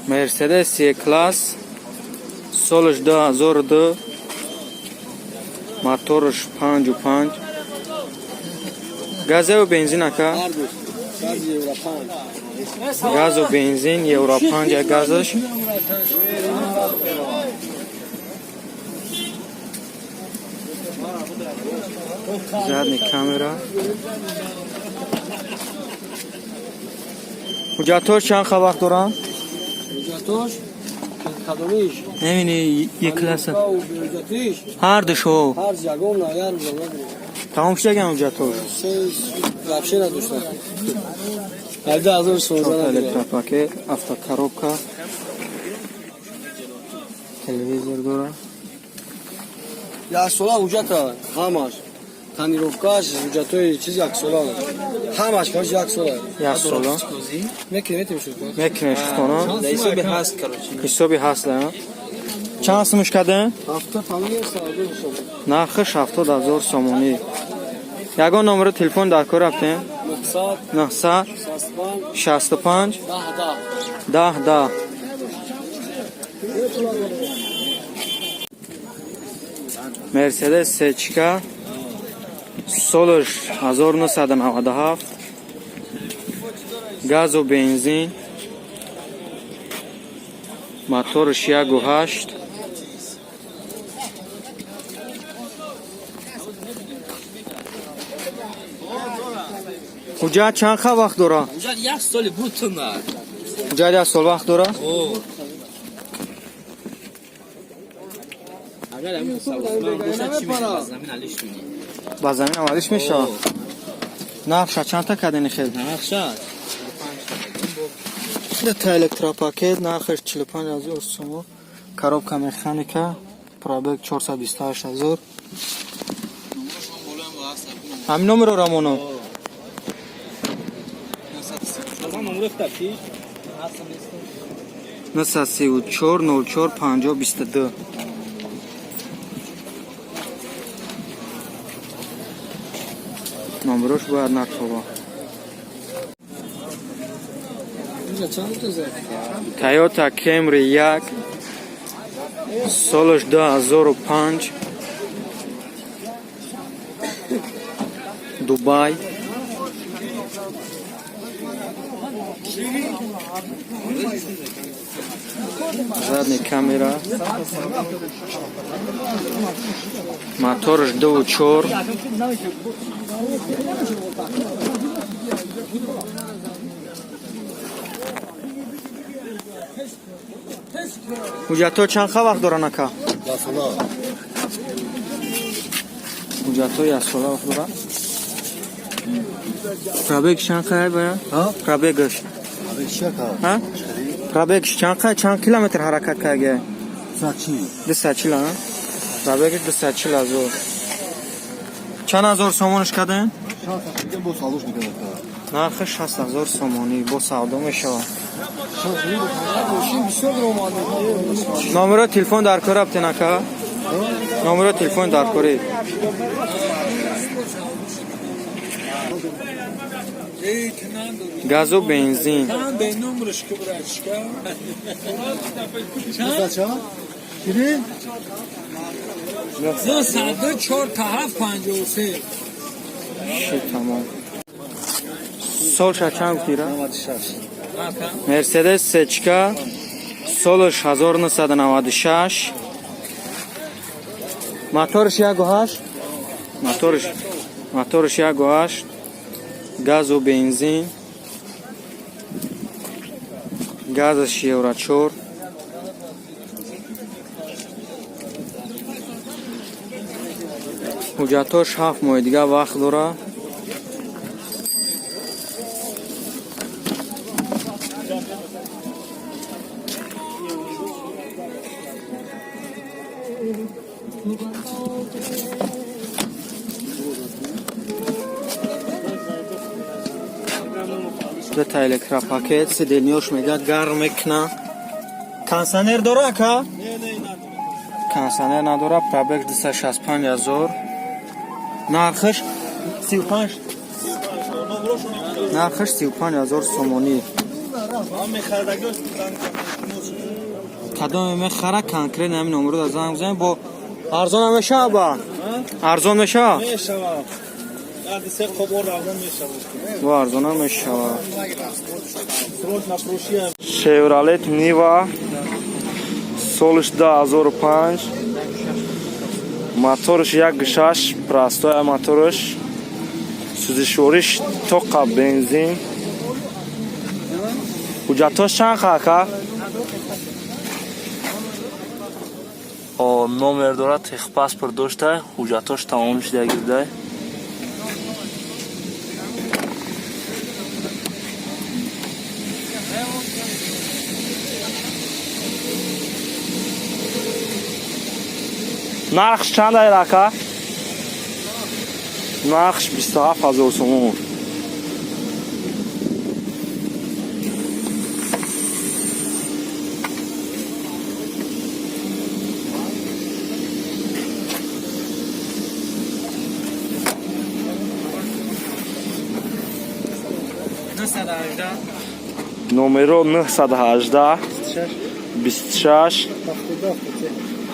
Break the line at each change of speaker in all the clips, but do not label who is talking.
مرسدس سی کلاس سالش 2002 موتورش 55 گاز و بنزین اکا گاز و بنزین یورو 5 گازش задний камера ҳуҷҷатош чанд вақт доранд?
ҳуҷҷатош қадомиш
набини як класса ҳар душо
ҳар ягон ягон
тамом шудаган ҳуҷҷатош
вообще надоштам 12000
электропакет автокоробка телевизор дорад
як сола ҳуҷҷата ҳамаш танировкаш ҳуҷҷатои чиз як сола ҳамаш каш як сола
як сола
мекунем
шукона ҳисоби ҳаст чанд сумш кардем? нархиш 70000 сомонӣ ягон номери телефон дар кор рафтем 965 10 مرسدس سچکا سالش 1997 گاز و بنزین موتورش 1.8 ҳуҷҷат чанд вақт дорад?
ҳуҷҷат як соли бутна.
ҳуҷҷат як сол вақт дорад?
агар ҳамин савосман боша чӣ мешавад? Замин алиш мешавад.
ба замин авариш мешавад? нархша чанда кардани хел?
Нархша
та электропакет нархш 45000 сомон коробка механика пробег 428000 ҳамин номеро рамоно 934 04 50 22 номерош бояд натова Toyota Camry 1 солаш 2005 Дубай задний камера моторш 2.4 ҳуҷҷатҳо чанд вақт доранд ака? ҳуҷҷатҳо як сола вақт доранд. пробег чанд бая? пробегаш пробегаш чанд километр ҳаракат карда? 240 пробегаш 240,000 чанд ҳазор сомонаш кардем? нархи 60,000 сомонӣ бо савдо мешавад. номеро телефон дар кор рафтен ака? номеро телефон дар кори газу бензин тамом солша чанд гуфтира? مرسدس سچکا سالش 1996 موتورش 1.8 موتورش 1.8 گاز و بنزین گازش یورو 4 ҳуҷҷатош 7 моҳи дига вақт дорад. Дата электропакет сиденёш мегад гарм мекна. Кондиционер дора ака? Кондиционер надора. Пробег 265000. нархиш 35. нархиш 35000 сомонӣ. کدام میخره کنکرت همین نمره در زنگ بزنیم با ارزان میشه با ارزان میشه با ارزان میشه شیورالت نیوا سالش 2005 موتورش 1.6 پراستای موتورش سوزشوریش توقع بنزین حجتاش چند خاکه номер дорад техпаспорт дошта ҳуҷҷатош тамом шуда гирда нархш чанд аст ака нархш 27000 сомон номеро 918 26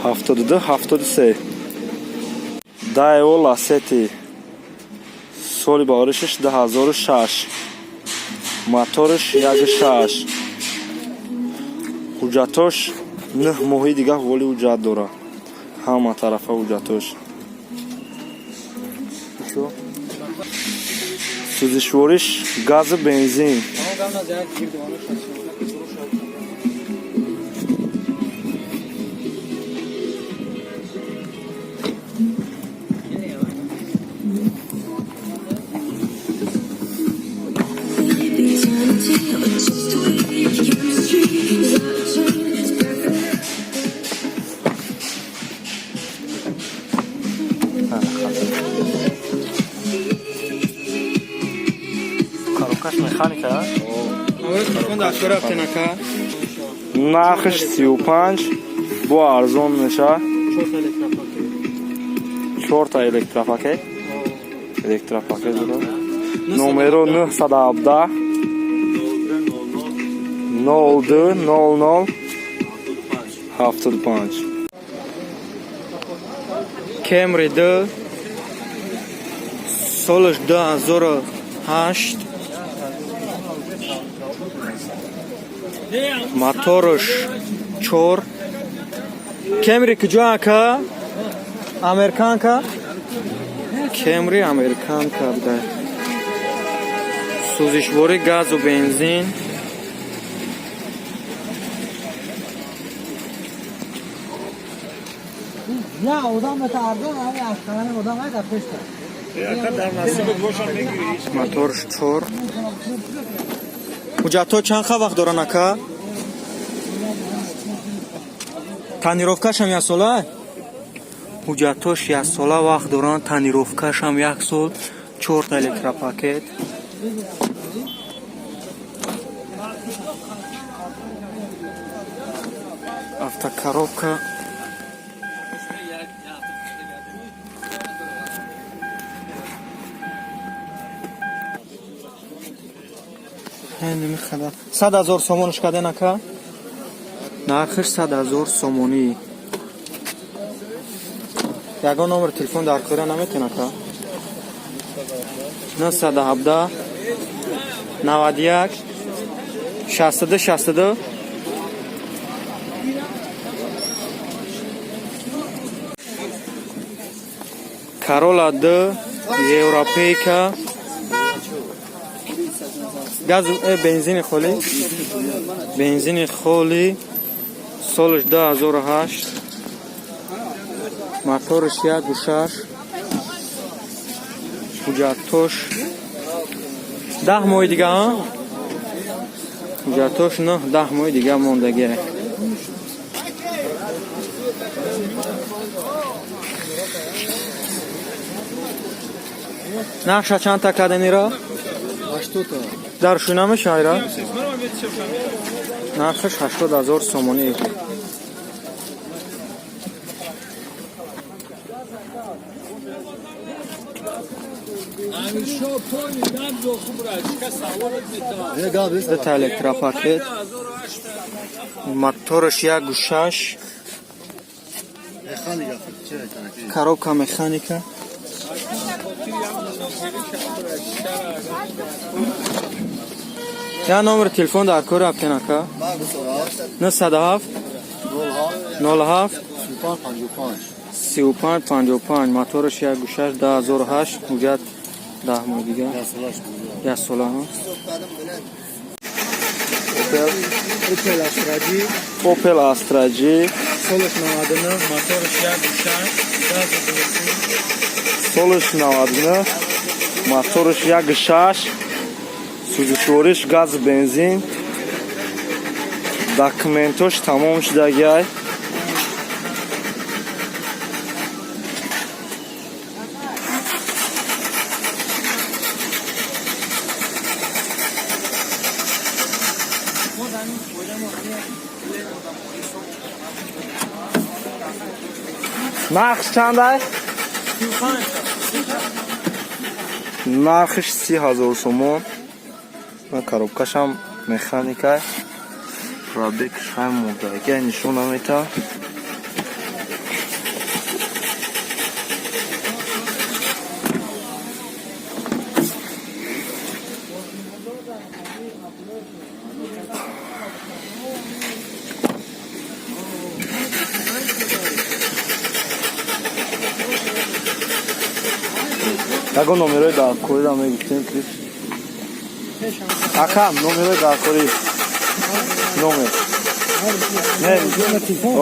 72 73 Daewoo Lacetti соли боришаш 2006 моториш 1.6 ҳуҷҷатош 9 моҳи дигар воли ҳуҷҷат дора ҳама тарафа ҳуҷҷатош сӯзишвориш газу бензин коробкаш механика нархш 35 бо арзон меша 4 та электропакет номеро 917 02 00 75 Camry 2 солиш 2008 моториш 4 Camry куҷо ака американка Camry американка буда сӯзишвори газу бензин
نه آدم متعرض همین اشکانه آدم های در پشته
моториш 4 ҳуҷҷатҳо чанд вақт доранд ака танировкашам 1 сола ҳуҷҷатош 1 сола вақт доранд танировкашам 1 сол 4 та электропакет автокоробка немихада 100,000 сомонш каден ака нархш 100,000 сомонӣ ягон номер телефон дар кора наметен ака 917 91 62 62 Corolla 2 европейка газ бензини холи солиш 2008 моториш 1.6 ҳуҷҷатош 10 моҳи дига ҳуҷҷатош 10 моҳи дига мондагӣ нақша чанд та каденира
80 та
даршӯ намешавира нархаш 80,000 сомонӣ
یه گاب است.
دو تا الکترا پاکت. موتورش یک گوشش.
مکانیکا. چه تانکی؟
коробка механика. یا номер телефон дар кори аптенака.
با گوسورا.
97
نولها.
07
سلطان 55.
3555 موتورش یک گوشش 2008 حجت 10 ماه دیگه
یا سلاش بود.
یا ساله ها
اوپل استراجی.
اوپل استراجی
سولش 99. موتورش یک گوشش.
солиш 99 моториш 1.6 сузишвориш газ бензин документош тамом шудагиай нархш чандай нархш 30,000 сомон коробкашам механика пробегш ҳам муддаga нишон намета ягон номерои даркориро мегуфтем ки акам номерои даркорӣ номер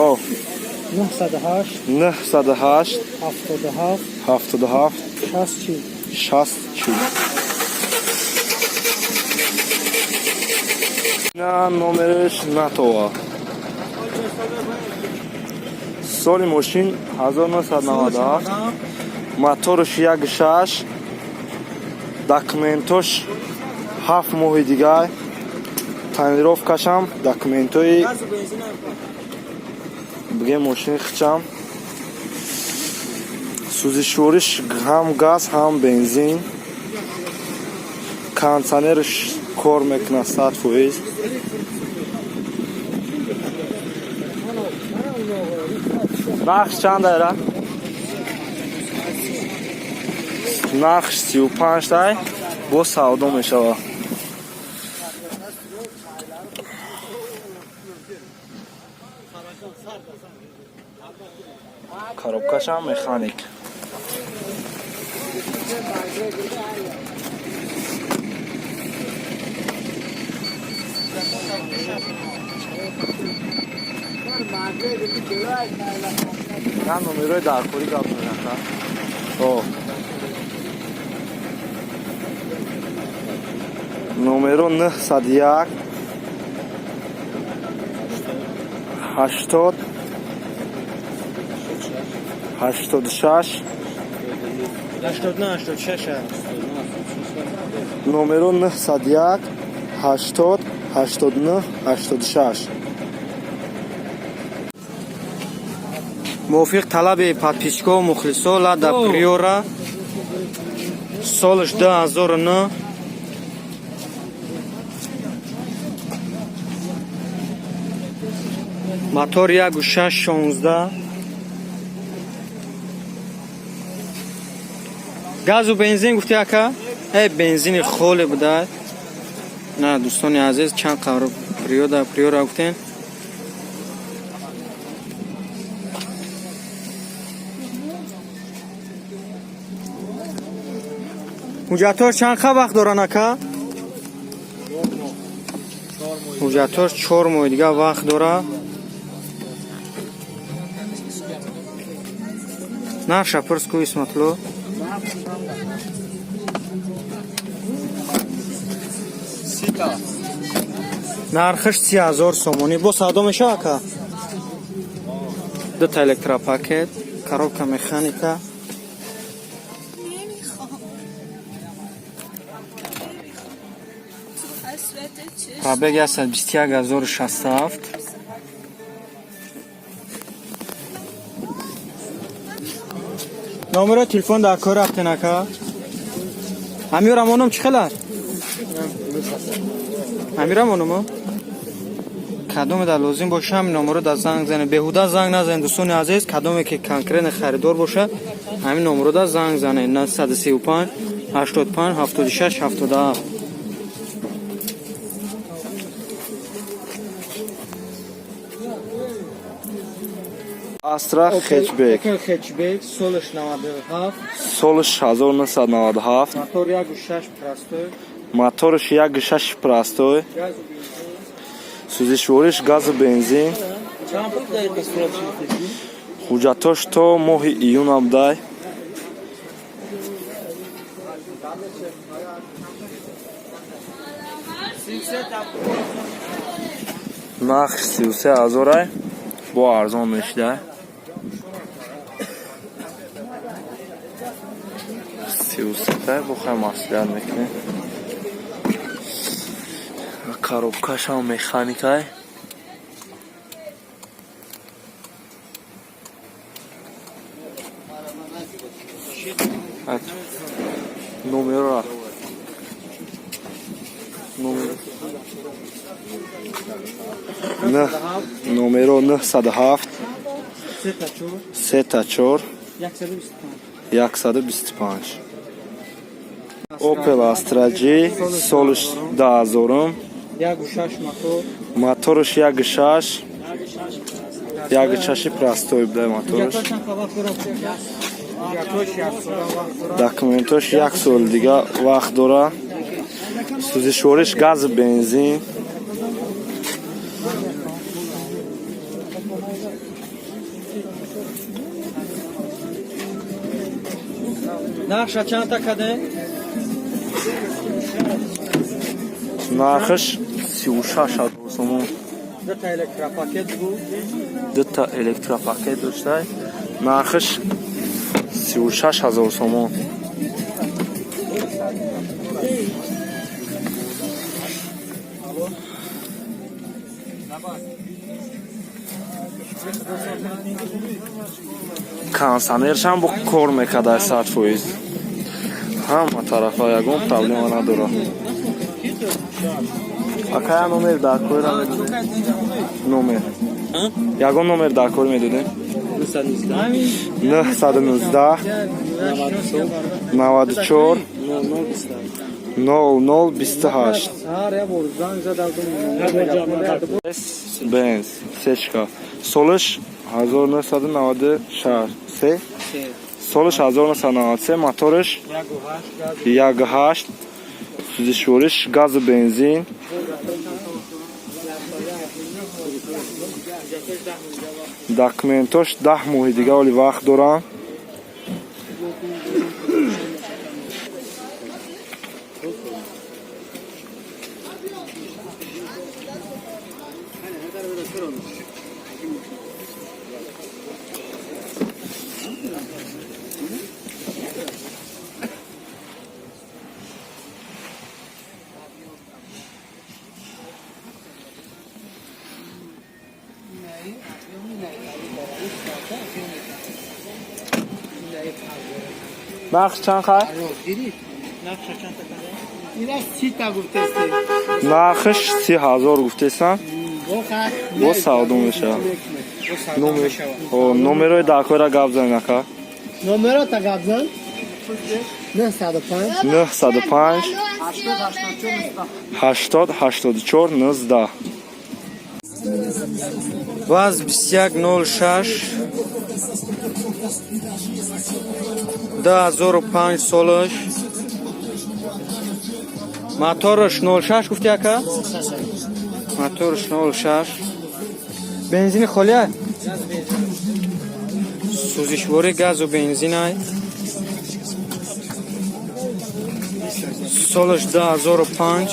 о 908 77 60 на номерш натова соли мошин 1997 моторш 1.6 документош 7 моҳи дигар тонировкашам документои бигем мошини хичам сузишвориш ҳам газ ҳам бензин кондитсионерш кор мекунад 100%. нархш чанд ара нархш 35 тай бо савдо мешавад коробкашам механик на номерои даркорӣ гап мезанад номеро 901 80 86 номеро 901 80 89 86 мувофиқ талаби подписчикоу мухлисо лада приора солиш 2009 мотор 1.6 газу бензин гуфти ака бензини холе буда на дӯстони азиз чанд қавр приора гуфтен ҳуҷҷатош чанд қа вақт доран ака ҳуҷҷатош 4 моҳи дига вақт дора нарша пирску исматло нархш 30,000 сомонӣ бо савдо мешава ака ду та электропакет коробка механика пробеги аст 21067 номеро телефон дар кор аптен ака Амирамонум чӣ хелар? Амирамонум кадоме дар лозим боша ҳамин номеро дар занг зане. Беҳуда занг назанед дӯстони азиз. Кадоме ки конкретно харидор боша ҳамин номеро дар занг занед 935 85 76 77.
Astra Hatchback.
Hatchback солиш 97.
Солиш 1997.
Мотор 1.6 простой.
Моториш 1.6 простой. Сӯзишвориш газу бензин.
Чанд пул даёт сурат шуд?
Ҳуҷҷатош то моҳи июн абдай. Нахш 33000 ай. Бо арзон мешуда. 330 бо хай маслиҳат мекунем. Коробкаш ҳам механикай. Номеро номеро 907 3 125. Opel Astra G солиш 10000.
1.6 мотор.
Моториш 1.6. 1.6 простой буда моториш. Документош 1 сол дига вақт дора. Сӯзишвориш газу бензин.
Нақша чанд та каде?
Нархиш 36000 сомон.
Дута электропакет бу.
Дута электропакет доштай. Нархиш 36000 сомон. Кондиционершам бо кор мекард 100%. Ҳама тарафа ягон проблема надора. Акая номер дар кора медодем? Номер. Ягон номер дар кор медодем? 919 94 0028. Benz сечка. Солиш 1996. Солиш 1993. Моториш 1.8. Сӯзишвориш газу бензин. Документош 10 моҳи дига оли вақт дорам. نقش چند خواهد؟ نقش 30,000 گفتستم با سعودو میشه نومرای داکوی را گفت زنی نکه
نومرات گفت زن
905 80 84 19
ВАЗ 2106 2005 солиш моториш 06 гуфти ака моториш 06 бензини холия сӯзишвори газу бензинай солиш 2005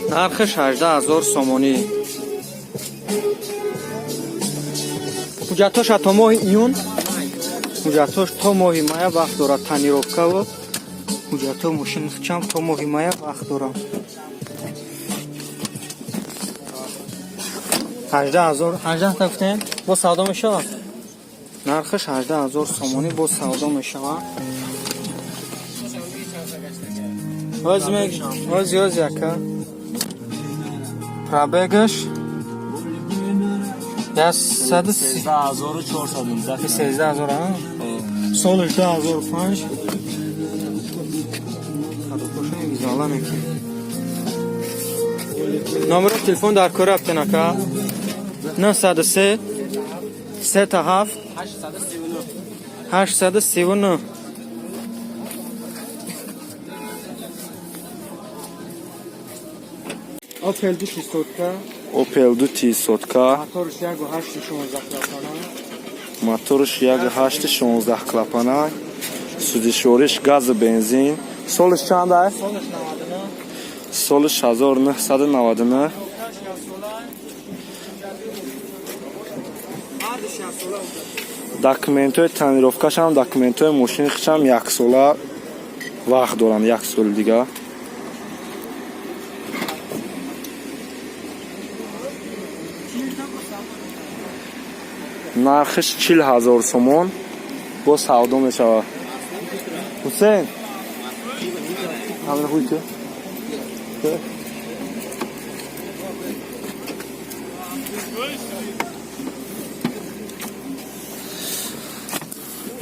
нархиш 18000 сомонӣ ҳуҷҷатош то моҳи июн ҳуҷҷатош то моҳи мая вақт дорад танировка ва ҳуҷҷатои мошини чам то моҳи мая вақт дорад 18000 18 تا گفتین با سودا میشه نرخش 18000 سومانی با سودا میشه باز یکا پرابگش یا
13419
13000 سالش 2005 نمبر تلفن در کار ابتناکا 903 37 839 Opel 200
Opel 200
моторш 1.8
клапана сузишориш газ бензин солиш чанд аст солиш 1999 документҳои таъмировкашам документҳои мошинишам 1 сола вақт доранд 1 сол дига нархиш 40000 сомон бо савдо мешавад ҳусейн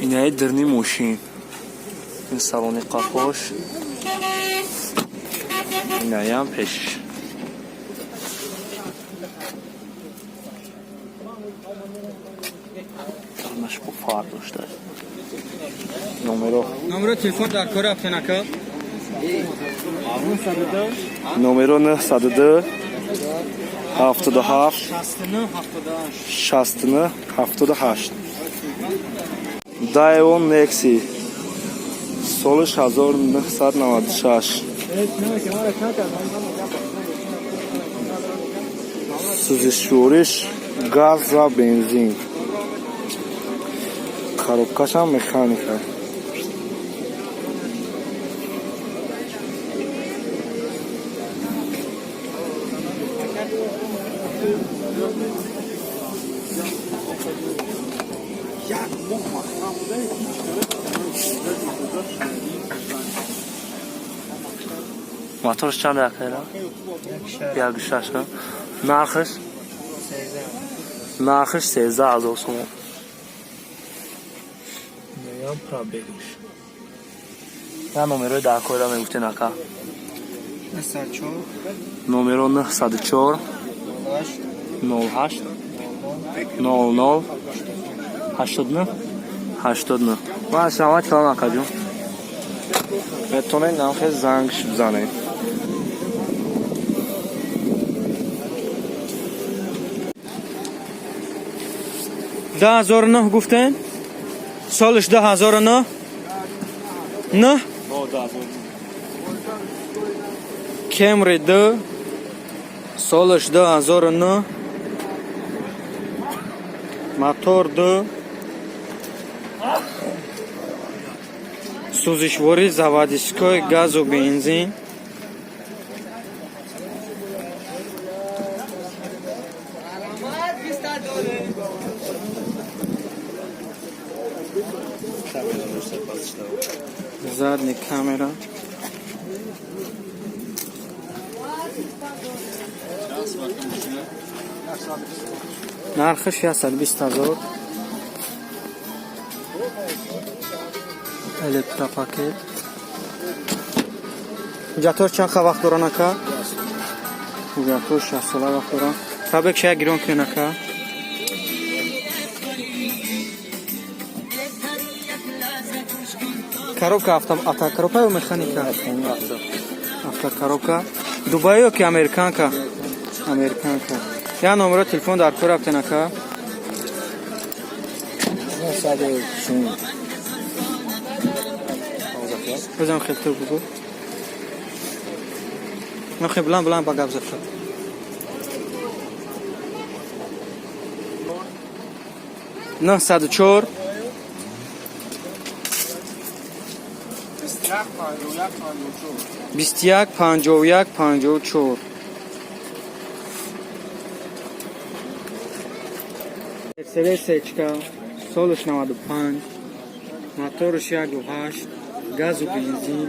инаи дирни мошин ин салони қафош инаям пеш همش با فرق داشته
نمبر تلفن در کار ابتناکا
نمرو 902 77 69 78 دایون نکسی سالش 1996 سوزشورش گاز و بنزین коробкаш ҳам механика моторш чанд дақиқа 1.6 нархиш 13000 сомон я номерои дар кора мегуфтен ака номеро 904 08 00 89 89 ва шамат калом акаҷон метонед намхе зангш бизанед
10009 گفتن سالش 2009 نه کمری 2 سالش 2009 موتور 2 سوزشواری заводской газ و бензин задняя камера нархиш 120000 электропакет ҷатор чанд вақт доран ака ҷатор 60 сола вақт доран пробег шая гирон кунен ака коробка автокоробка ё механика автокоробка дубай ё ки американка американка я номеро телефон дар кор аптен ака بزن خیلی تو بگو من خیلی بلند با گفت زفت نه 104 21 51 54 مرسدس سچکا سالش 95 موتورش 1.8 گاز و بنزین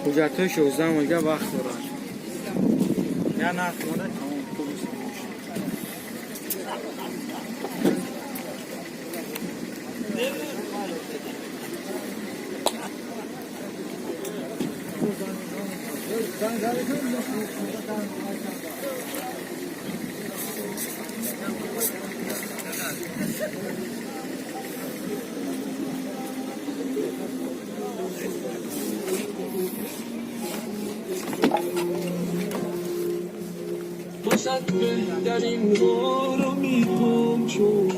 حجتش 16 مایگا وقت داره یا نه خونه
باشد بهترین بار رو میکنم چون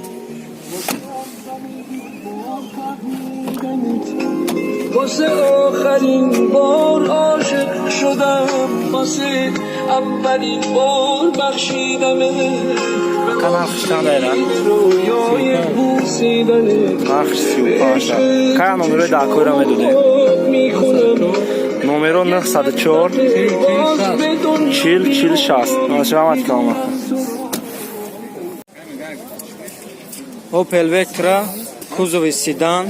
واسه آخرین بار عاشق شدم واسه اولین بار بخشیدمه
Kanal kıştan da elə.
رویای بوسیدنه
Naxş 35. Kaya numero da koyuram edude.
میکنم
Numero 904 40 60. Nashramat kama.
Opel Vectra кузови седан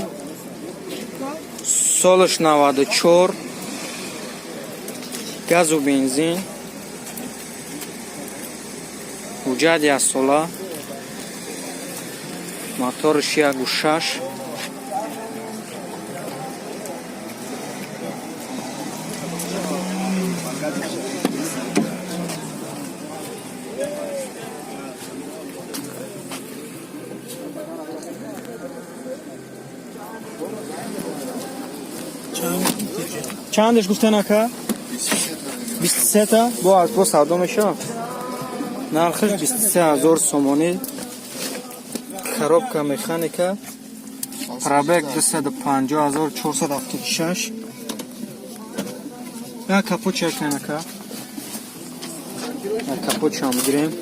солиш 94 газ و бензин ҳуҷҷат 1 сола моториш 1.6 چندش گفتن اکا؟ 23 تا با سودا میشه نرخش 23000 سومونی коробка механика пробег 250476 я капот чек нака капот шам гирем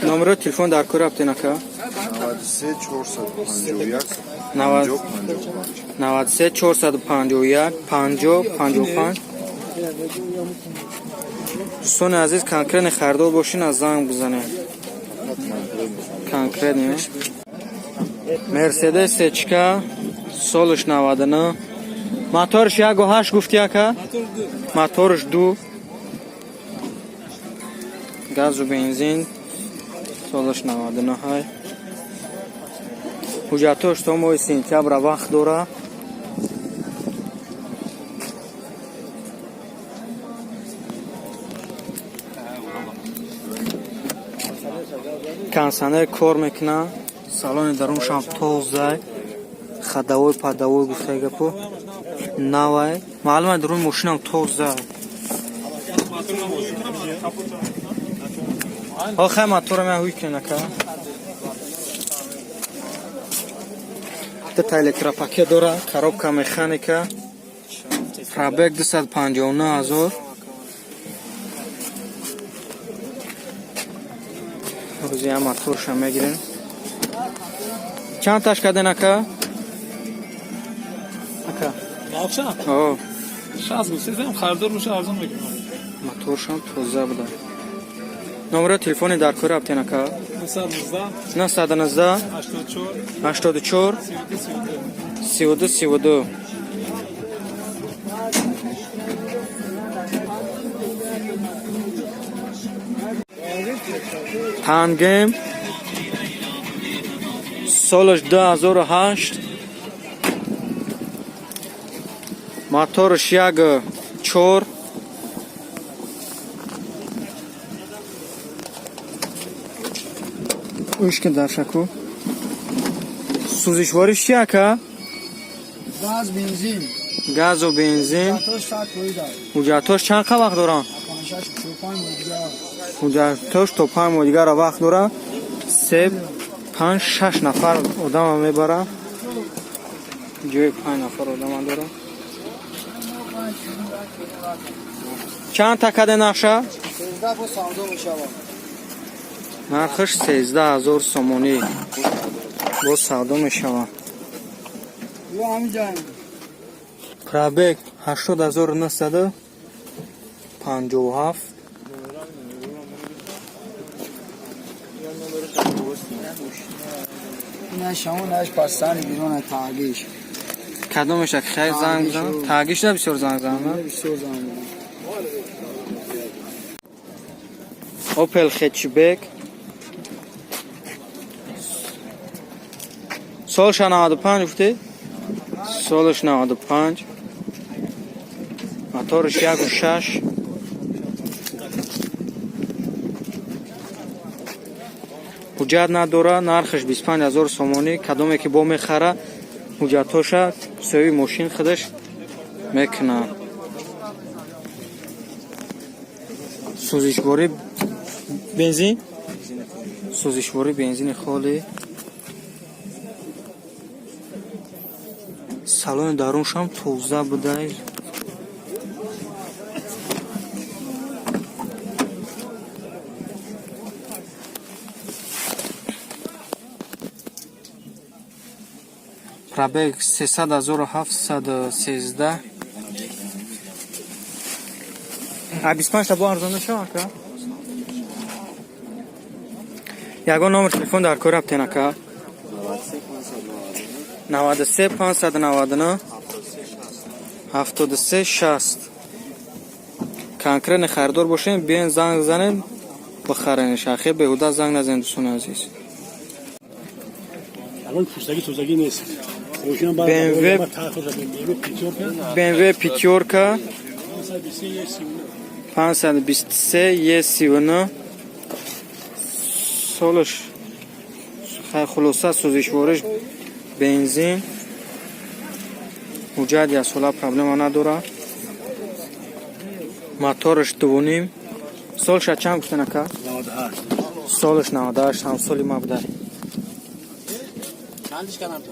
номер телефон дар кӯрабте нака 93 451 50 دوستان عزیز کنکرن خریدار باشین از زنگ بزنین کنکرن مرسدس سچکا سالش 99 موتورش 1.8 گفتی اکا موتورش 2 گاز و بنزین سالش 99 های حجتش تا ماه سپتامبر وقت داره کنسانر کار میکنه سالن درونش هم تازه خداوی پداوی گفته گپو نوای معلومه درون ماشین هم تازه آخه موتور من هوی کنه که تا الکتروپاکی داره коробка مکانیکا پرابگ 259000 روزی هم موتورش هم میگیریم چند تاش کردن اکا؟ اکا
آخشم؟
آه
60 گفت سیزم خریدار میشه ارزان بگیرم
موتورش هم تازه بوده نمره تلفنی در کور ابتین اکا 919 84 32 هنگم سالش 2008 موتورش 1.4 اوشکن در شکو سوزشوارش چیه که؟
گاز بنزین
گاز و بنزین حجتاش چند وقت دارن؟ حجتاش تا 5 ماه دیگر وقت داره 5-6 نفر آدم هم میبره جای 5 نفر آدم هم داره چند تکده نقشه؟
13 با سودا میشه
نرخش 13000 سومونی با سودا میشه
یا همین جان
پرابگ 80900 57
اینش همونش پستانی بیرون تاگیش
کدومش خیر زنگ بزن تاگیش ده بسیار زنگ بزن
بسیار زنگ
اوپل خچبک سالش 95 گفتی سالش 95 موتورش 1.6 حجت نداره نرخش 25000 سومونی کدومی که با میخره حجتاش سوی ماشین خودش میکنه سوزشواری بنزین سوزشواری بنزین خالی салони даруншам тоза будай пробег 300713 25 та бо арзон шо ака ягон номер телефон дар кор аптен ака 93 599 73 60 конкретно خریدار باشین بیاین زنگ بزنین بخرینش اخی بهوده زنگ نزنید دوستان عزیز
الان پوستگی توزگی نیست
BMW پیتیورکا 523 39 سالش خلاصه سوزشوارش بنزین حجت یا سولا پرابلم نداره موتورش دوونیم سالش چند گفتن اکا
98
سالش 98 هم سالی ما بوده
چندش کنم تو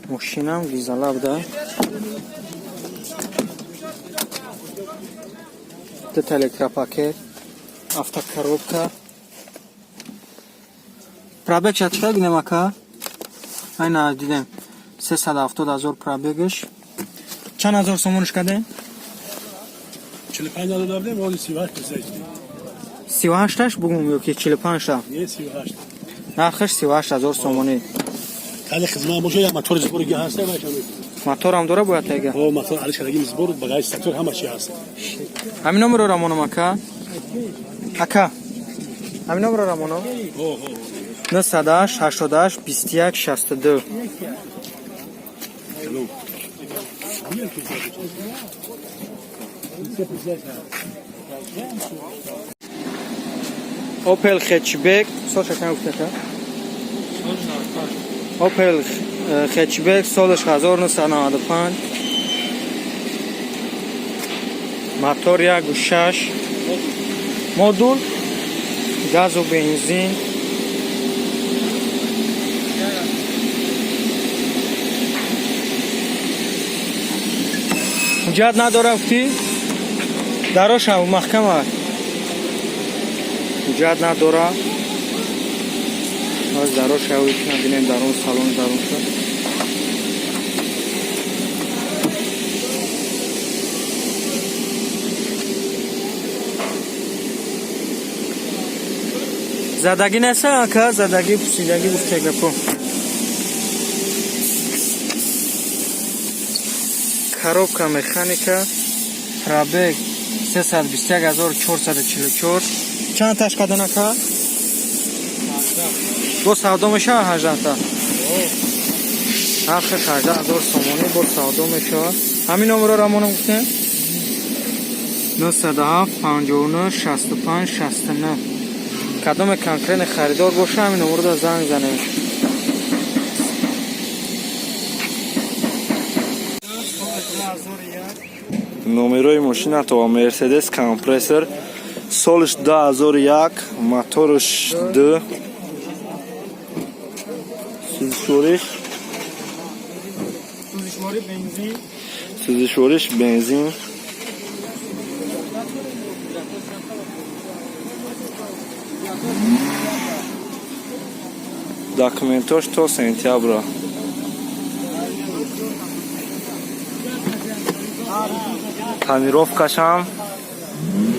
ماشینم ویزالا بوده ده الکتروپاکت автокоробка пробег чатка гинемака айна дидем 370000 пробегш чанд ҳазор сомониш каде
45 додем воли 38 песай
38 бугум ёки 45 та
не 38
нархш 38000 сомонӣ
кали хизмат боша я мотор зборги ҳаста баша
моторам дора бояд тега
о мотор алиш кадаги збор багаж сектор ҳама чи ҳаст
ҳамин номеро рамонам ака ака ҳамин номеро рамонам 98 88 21 62 اوپل خچبک سالش چند گفته تا اوپل خچبک سالش 1995 موتور 1.6 مدول گاز و بنزین حجت نداره گفتی دراش هم محکم است حجت نداره از دراش هایی که نبینیم درون سالون درون شد زدگی نسه اکا زدگی پسیدگی بفته گپو коробка механика пробег 321444 чанд таш кадан ака бо савдо мешава 18 та нархш 18000 сомонӣ бо савдо мешава ҳамин номеро рамонам гуфтем 97 59 65 69 кадоме конкретно харидор боша ҳамин номеро занг занем
номерои машина то Mercedes компрессор солиш 2001 моторш 2 сӯзишвориш бензин документош то сентябра Tonirovkasham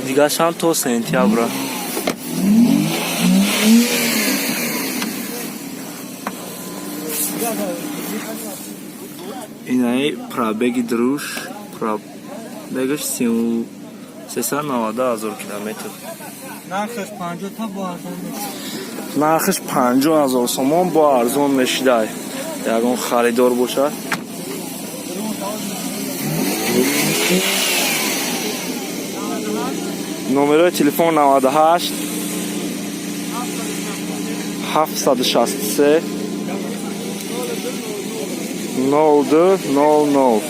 digasham to sentyabra. Инай пробеги друж, пробегаш 390,000 километр.
нархаш 50 та бо арзон мешуд.
нархиш 50,000 сомон бо арзон мешидай. Ягон харидор бошад. номерои телефон 98 763 0200.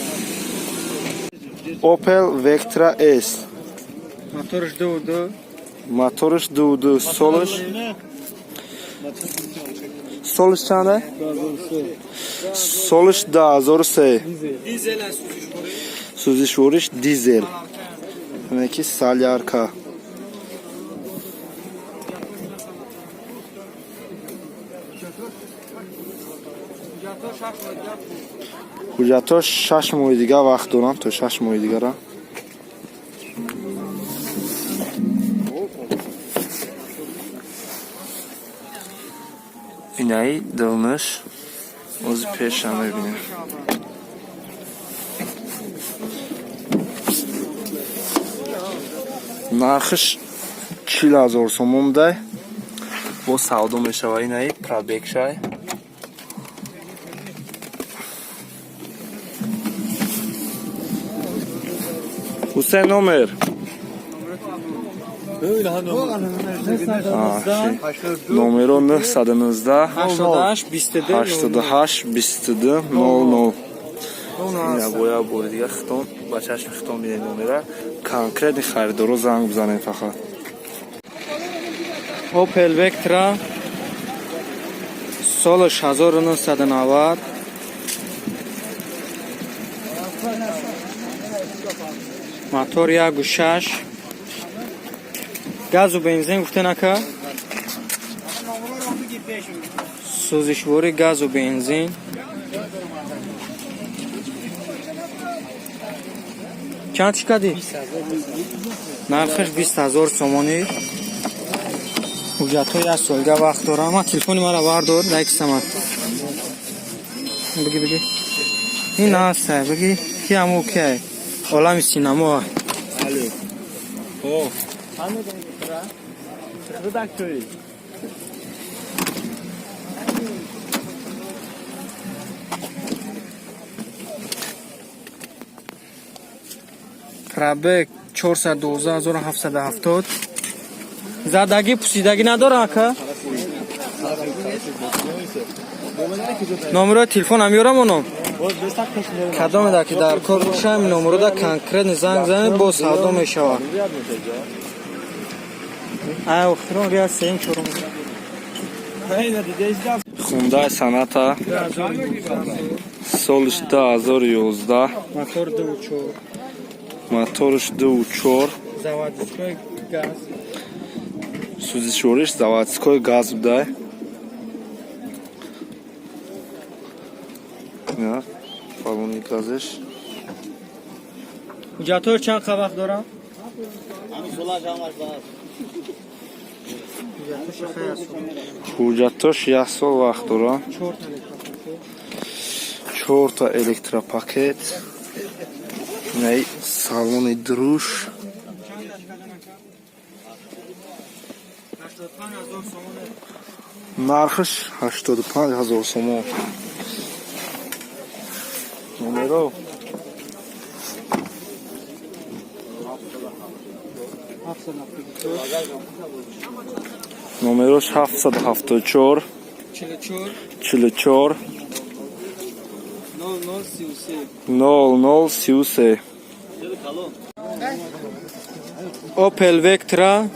Opel Vectra S.
моторш ду
Motorish dudu solish chanda? Solish 2003.
дизел
Suzish vorish dizel. Demek ki salyarka. Hujjatosh 6 moy diga vaqt doram to 6 moy digara. Inay dilnish o'zi pesham bebinin. Narxish 40,000 so'mday. Bu savdo meshava inay probek shay. Husayn nomer.
Öyle ha numara.
Nomero 919
88
88 22 00. Я боя дига хитон ба чашм хитон биде номера конкретни харидоро занг бизанем фақат.
Opel Vectra солаш 1990 мотор 1.6 газу бензин гуфтен ака сӯзишвори газу бензин чанд шикади нархаш 20,000 сомонӣ ҳуҷҷатҳои аз солга вақт дорам ма телефони мара вардор дай кисамат биги ин аста биги ки аму кай олами синамо пробег 412,770 задаги пусидаги надорам ака номерои телефонам ёрам оном кадоме да ки дар кор бошам номеро да конкретни занг занед бо савдо мешавад ай охирон риа сеим чорум
Hyundai Sonata солиш 2011
мотор 2.4
моториш 2.4
заводской газ
сӯзишвориш заводской газ будай. Я балони газиш
ҳуҷҷатҳои чанд қавақ дорам
ҳуҷҷатош 1 сол вақт дорам. 4 та электропакет. Nei салони друж. Нархиш 85,000 сомон. Номеро номерош 774 44 0033.
Opel Vectra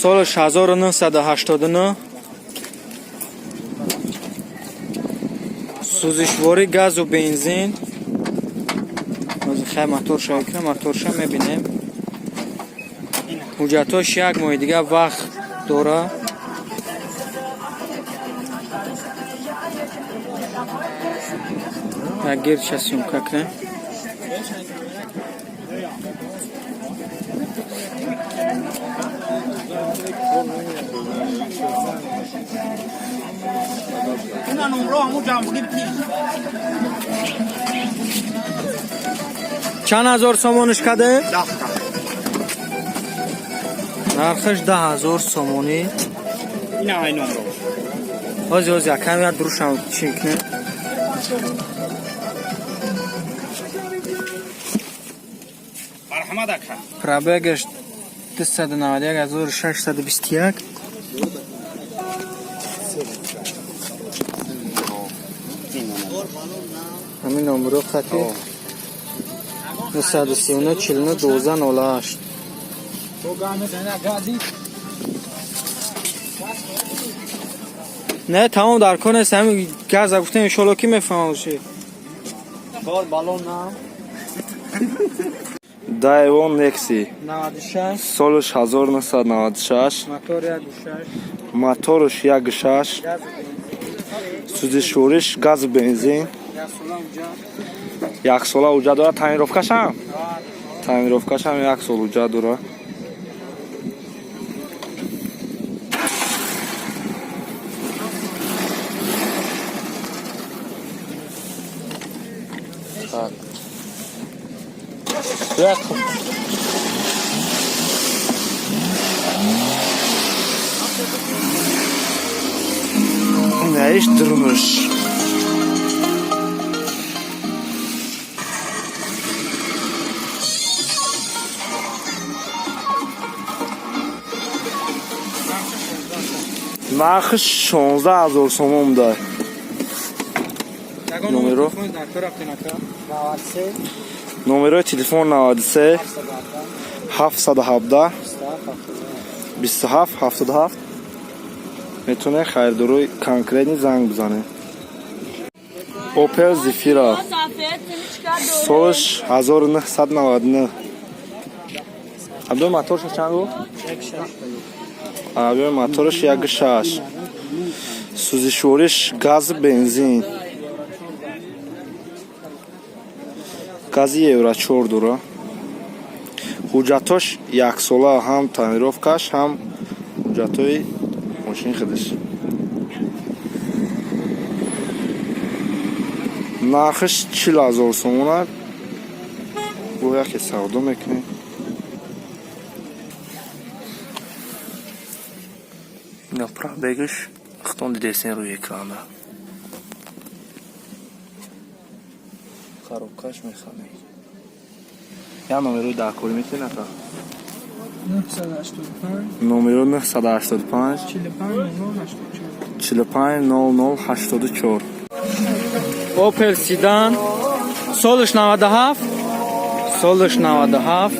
солаш 1989 сӯзишвори газу бензин хай моторша мебинем ҳуҷҷатош 1 моҳи дига вақт дора як гирча сумка кунем
اینا نمره همون جمع کنید
چند هزار سامانش کده؟
10
نرخش 10,000 سامانی.
این های نمره
از یکم یاد دروشم چیک نه.
مرحمت اکرم
پرابگش 291,621. همین نمره خطی 239 49 12 08. نه تمام در کنه همین گاز گفتم ان شاء الله کی میفهمه چی
کار بالون نه
دایوان نکسی
96
سالش 1996
موتور 6
موتورش 1.6 سوزشورش گاز بنزین یک ساله اوجا داره تعمیرافکش هم تعمیرافکش هم 1 سال اوجا داره Ne iş durmuş? Narxı 16,000 so'mda. Numero? Numero telefon 93 717 27 77 میتونه خریداروی کنکرتی زنگ بزنه. اوپل زفیرا سالش 1999 عبدال موتورش چند بود؟ عبدال موتورش 1.6 سوزشورش گاز بنزین گازی یورا 4 دوره حجتاش 1 ساله هم تعمیرافکش هم حجتای ماشین خودش نرخش 40,000 سومونه گویا که سودا میکنه اینا پرابگش اختون دیدین روی اکرانه خرابکش میخوانه یا نمره داخل میتونه تا
985
نمره 985 45 0084
اوپل سیدان سالش 97 سالش 97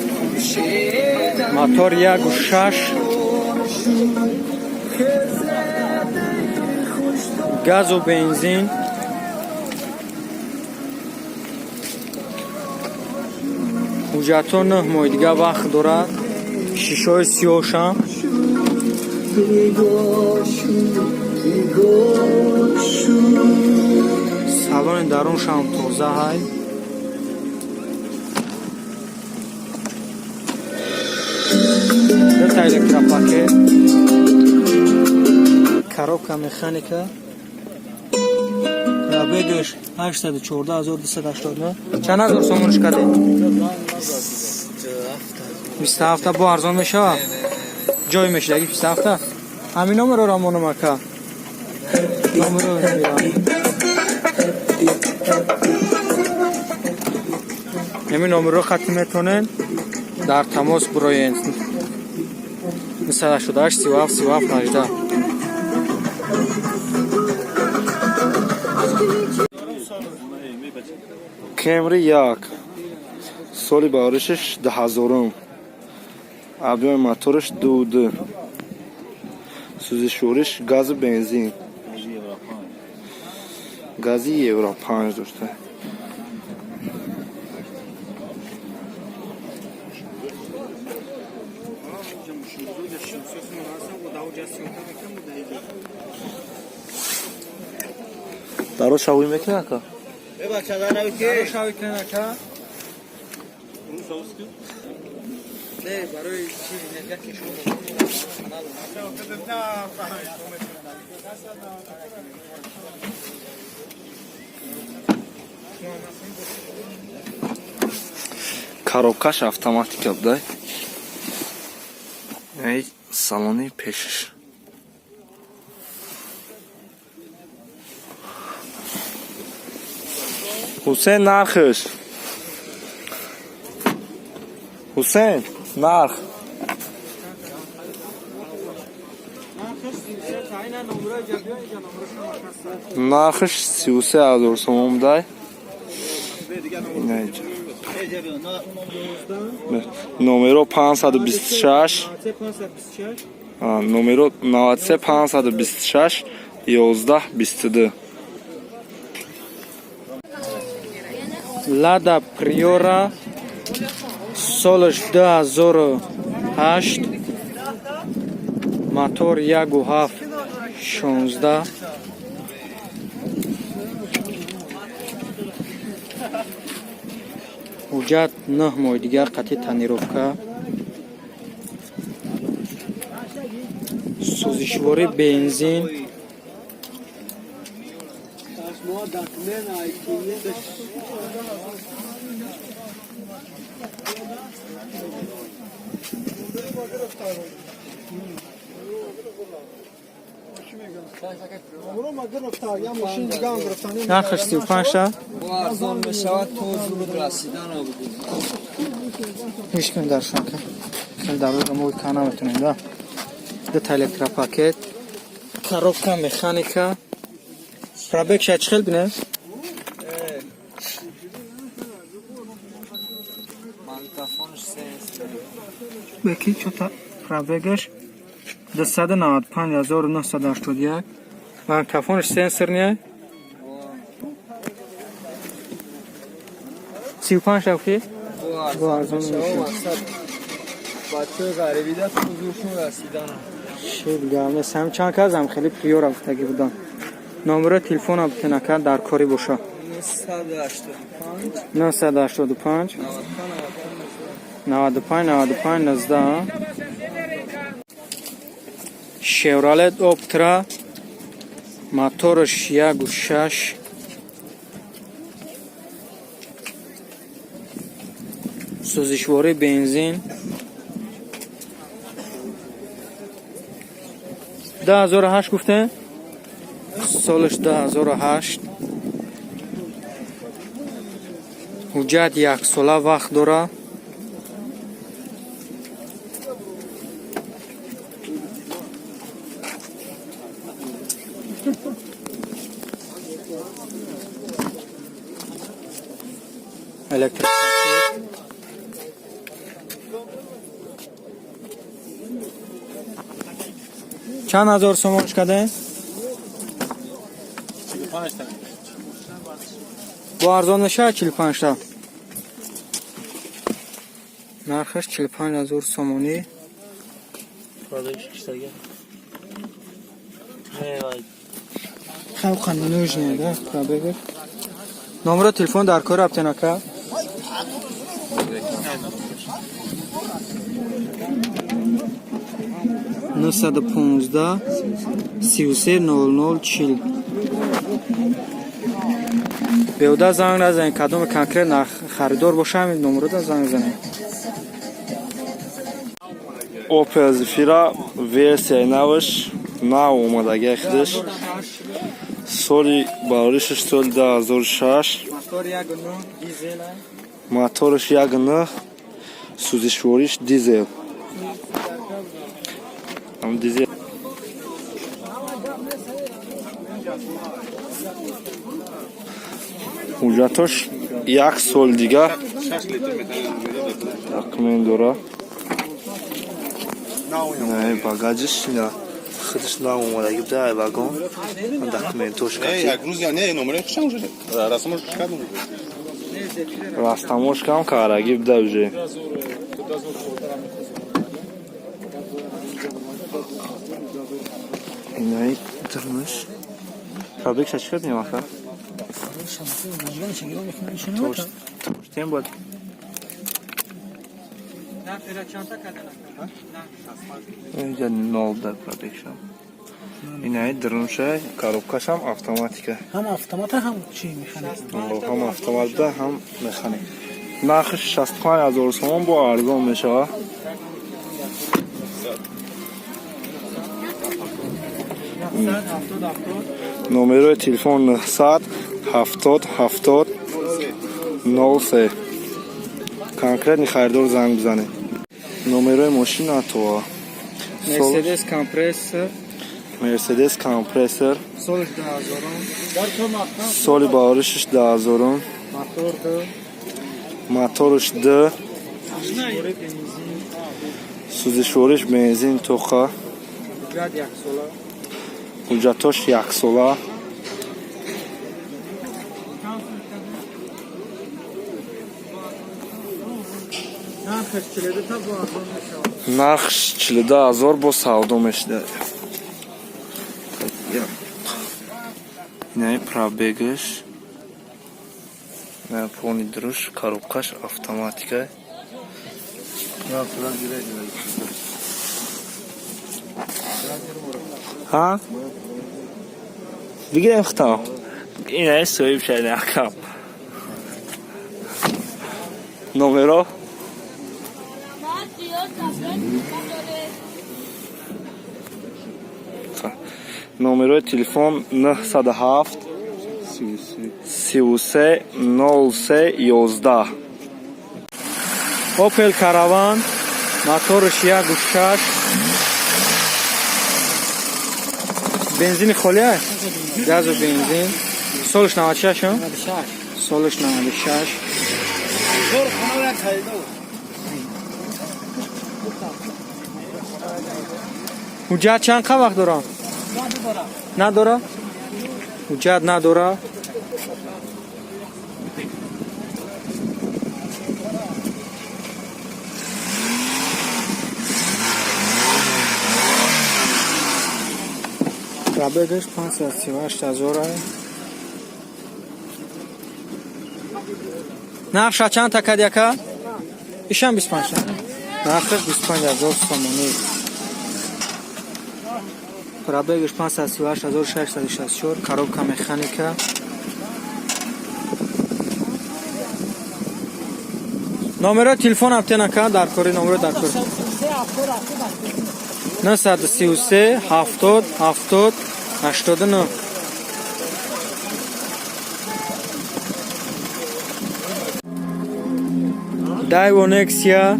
موتور 1.6 گاز و بنزین حجتو 9 ماه دیگه وقت دارد شیشای سیاهش هم سالن درونش هم تازه های دو تا الکتراپاکت коробка механика пробегаш 814,289 чанд ҳазор сомонаш каде 27 бо арзон мешава ҷой мешадаги 27 ҳамин номеро монум ака номеро ҳамин номеро хатӣ метонен дар тамос бироен 288 37 37 18
کمری 1 سالی بارشش 10,000 عبدال موتورش 2 سوزشورش گاز بنزین گازی یورا 5 داشته دارو شوی میکنه اکا
ببا چه داره که
شاوی کنه اکا نه برای چیزی نگه که شما
коробкаш автоматика будай. Эй, салони пешиш. Хусейн нархш. Хусейн нарх. Нархш 33000 сомон будай. Инайҷа. номеро 526 номеро 93 526 11 22
Lada Priora солаш 2008 мотор 1.7 16 ҳуҷҷат 9 моҳи дигар қатъи танировка сӯзишвори бензин нархаш 35 ша
ارزان میشود تا زود رسیدن آبودیم
هیچ کم درشان کن خیلی در روز موی کانا میتونیم دا دو الکتروپاکت коробка механика пробег чач хел бине беки чота пробегаш 295981 микрофонш сенсор не 35 шавки бо арзон
بچه غریبی ده تا زودشون رسیدن
شیل گرمه سم چند کازم خیلی پریور افتگی بودن نمره تلفن هم بتنکر در کاری باشه 985 95 95 19 شورالت اپترا موتورش 1.6 سوزشواری بنزین 2008 گفته سالش 2008 حجت 1 ساله وقت داره الکتریک چند هزار سومانش کده؟
45 تا
با ارزان میشه 45 تا نرخش 45000 سومانی خیلی قانونیش نیده بگیر نمره تلفن در کار ابتناکه 915 33 00 40 بیوده زنگ نزنید کدوم کنکره خریدار باشه همین نمره دا زنگ زنید
Opel Zafira versiya навш нав омадаги худаш соли бароришаш соли 2006 моториш 1.9 сӯзишвориш дизел дизел ҳуҷҷатош 1 сол дига документ дора багажиш худаш нав омадаги буда вагон документош растамошкам караги буда уже инаи турмуш пробег чачкад мемака тем бод
نه فعلا چند تا کدن
اینجا 0 در پرابکشم اینه درونشه коробкаш هم автоматика
هم автомат هم چی میخنه
هم автомат ده هم مکانیک نرخش 65000 سوم با ارزان میشه نمره تلفن 900 70 70 03 конкретний خریدار زنگ بزنه نمره ماشین تو
مرسدس کمپرسور
مرسدس کمپرسور
سالش 10000
سال بارشش 10000 موتورش ده سوزشورش بنزین توخه
جد یک ساله
حجتاش 1 ساله نرخش 40000 با سودا میشه اینه пробегش نه پونی دروش коробкаш автоматика ها بگیرم ختم اینه سویب شده نکم نمره نمره تلفن 907 33 03 11
اوپل کاروان موتورش 1.6 بنزین خالیه گاز و بنزین سالش 96 ها سالش 96 حجت چند وقت دارم نداره حجت نداره رابطش 538000 نقش چند تا کد یکا ایشان 25 نقش 25000 تومانی پرابگش 538664 коробка механика номера телефон аптенака дар кори номер дар кори 933 70 70 89 Daewoo Nexia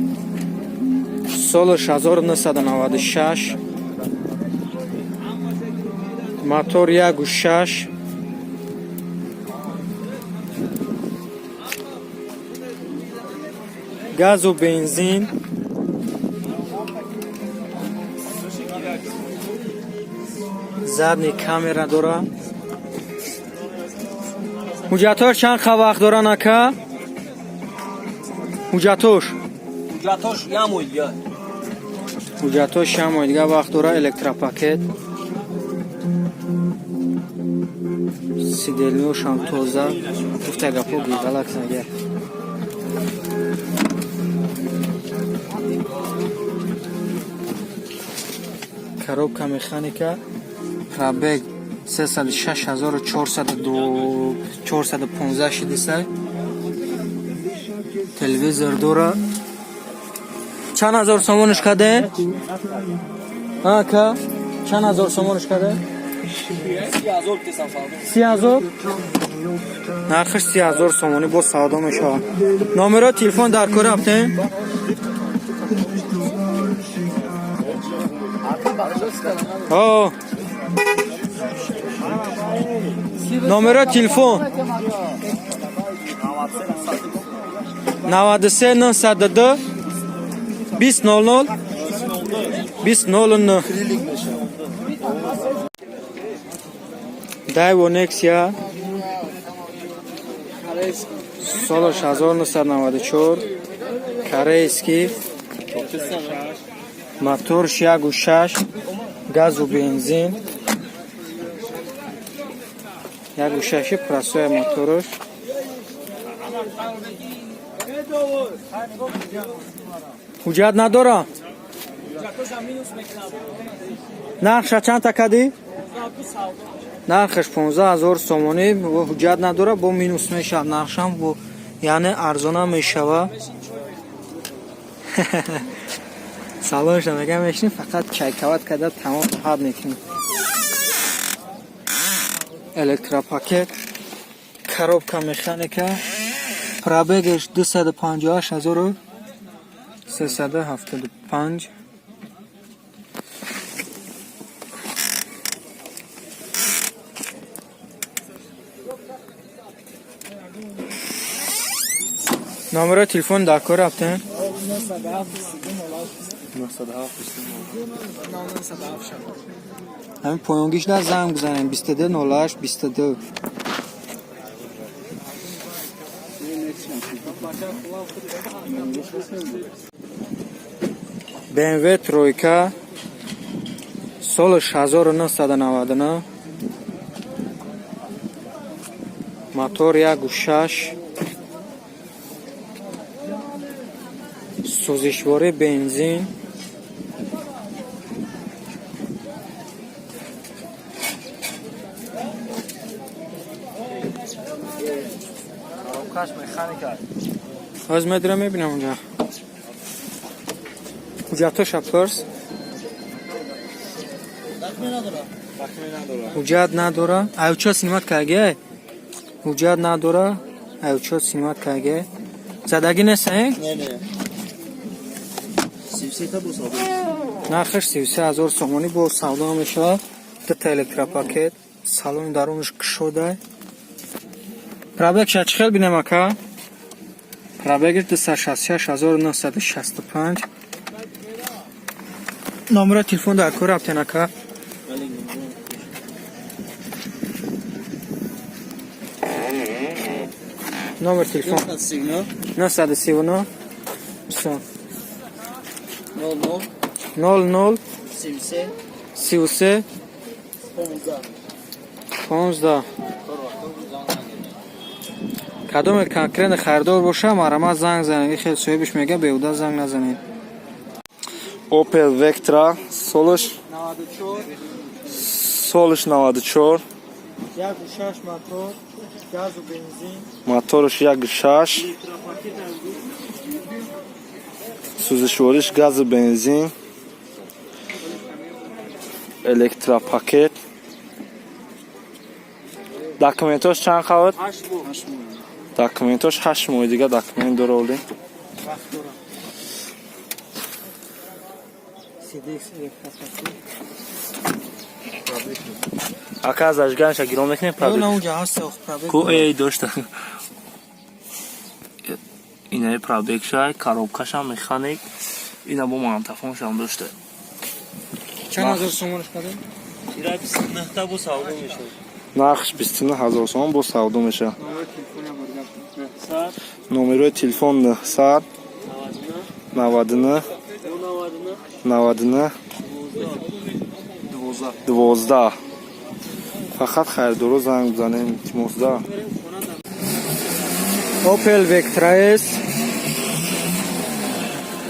سالش 1996 موتور 1.6 گاز و بنزین задний камера дора ҳуҷҷатош чанд вақт дора нака ҳуҷҷатош ҳуҷҷатош дига вақт дора электропакет сиделиошам тоза гуфтагапо гигалаксага коробка механика пробег 306415 шидиса телевизор дора чанд ҳазор сомониш каде ака чанд ҳазор сомониш каде 30000 нархш 30000 сомонӣ бо савдо мешавад номеро телефон дар кор афтем номеро телефон 93 902 2000 2009 Daewoo Nexia سالش 1994 корейский موتورش 1.6 گاز و بنزین 1.6 پراسوی موتورش حجت نداره. نرخش چند تا کدی؟ نرخش 15,000 سومانی و حجت نداره با مینوس میشه. نرخش هم با یعنی ارزانه میشه. سالن شما میگم میشین فقط چایکاوت کده تمام حد میکنیم. الکترا پاکت коробка механика пробегش 258,375. номер телефон در کار رفتن؟ 907 همین پایانگیش در زنگ بزنیم 22 08 22. BMW ترویکا سالش 1999 موتور 1.6 سوزشوار بنزین از مدره میبینم اونجا حجتاش پرس حجت نداره اوچا سینمات کاگه حجت نداره اوچا سینمات کاگه زدگی نیست نه
33 تا بوسابه
نرخش 33,000 سومانی با سودا میشه. تا الکترا پاکت سالن درونش کشوده. پرابگ چه خیلی بینم اکا پرابگش 266,965. نمره تلفن در کار رفتن اکا نمبر تلفن 939 00 33 15. کدام کنکرن خریدار باشه مرا زنگ زنید. خیلی صاحبش میگه بیهوده زنگ نزنید.
Opel Vectra سالش 94
1.6 موتور گاز و بنزین
موتورش 1.6 سوزشوارش گاز و بنزین الکترا پاکت داکومنتاش چند خواهد؟
8
داکومنتاش 8 ماه دیگه داکومنت داره اولی اکا از اجگرنش گیرون میکنیم
نه اونجا هست
کو ای داشته اینه پرابیک شای کاروبکاش هم مکانیک اینا با منطفانش هم داشته.
چند هزار سومانش کده؟
اینا 29 تا با سودا میشه.
نرخش 29,000 سوم با سودا میشه. نمره تلفن 100 99 99 12. فقط خریدارو زنگ بزنیم 19.
اوپل وکترا اس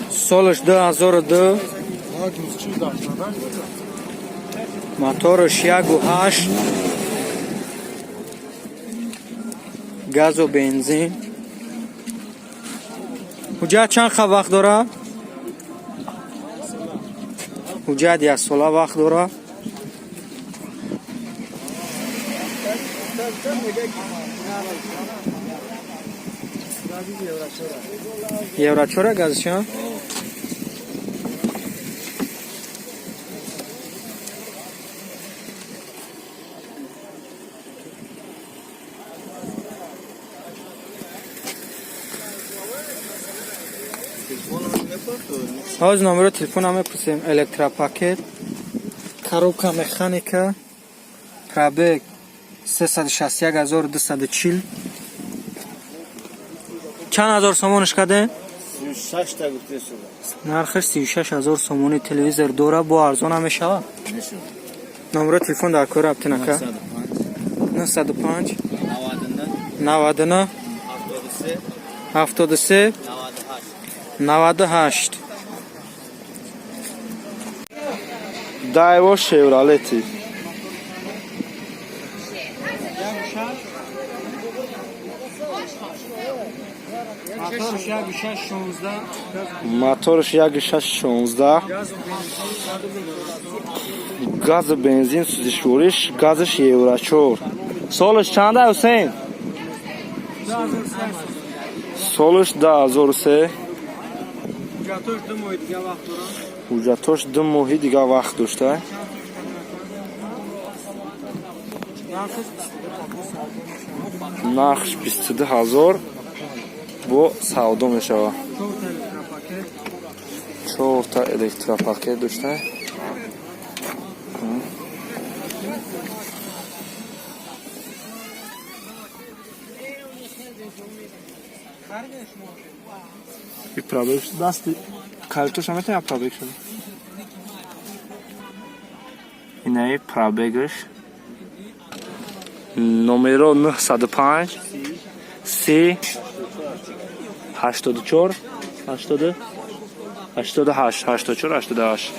سالش 2002 موتورش 1.8 گاز و بنزین. حجت چند خب وقت داره؟ حجت 1 ساله وقت داره. Еврочора газча. Аз номер телефона мепусим электропакет, коробка механика, пробег 361,240. چند هزار سومونش کده؟
36 تا گفته شده.
نرخش 36,000 سومونی تلویزر دوره با ارزان هم میشه. نمره تلفن در کار رابطه نکه 905 99 73 73 98
Daewoo Chevrolet. Motorش 1.616. Gaz benzin سوزشوریش gazش یورو 4. سالش چنده حسین؟ سالش 2003. حجتاش 2 ماه دیگه وقت داشته. نرخش 22000 با سودا میشه. 4 تا الکتروپاکت داشته.
І пробіг дасти. Картоша метає пробіг шده. اینه пробігش. Номеро 905 30 84 80 88 84 88.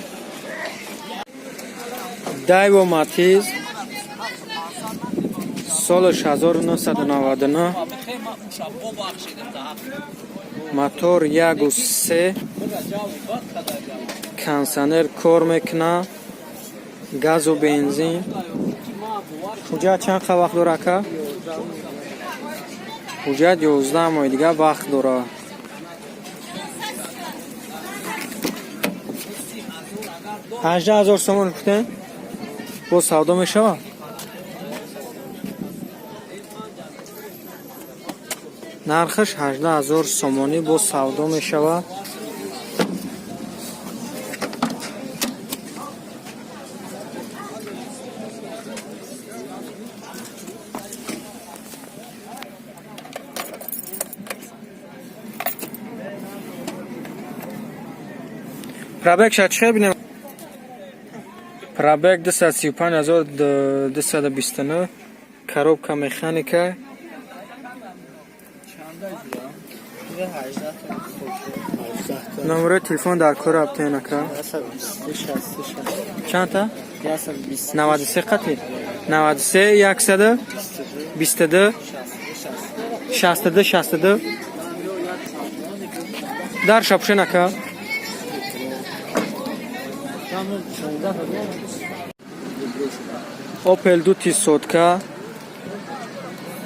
Daewoo Matiz سالش 1999 موتور 1.3 کنسنر کار میکنه گاز و بنزین حجت چند وقت داره که حجت 11 ماه دیگه وقت داره $18,000 سومون گفتن با سودا میشه نرخش 18,000 سومانی با سودا میشه پرابک شد چه بینیم پرابک 235,229 коробка механика номер телефон дар кор аптенака чанд та 93 қати 93 100 22 62 62 дар шапшенака Opel Duty сотка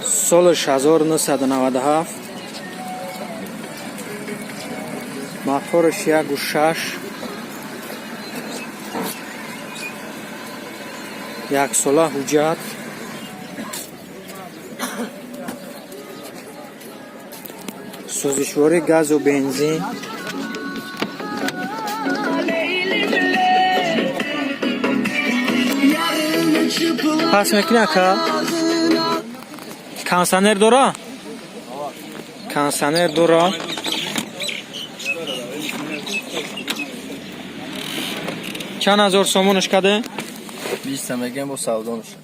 سالش 1997 موتورش 1.6 یک ساله حجت سوزشواری گاز و بنزین پس میکنه که کنسنر داره کنسنر داره چند هزار سومونش کده
20 میگم با سودا میشه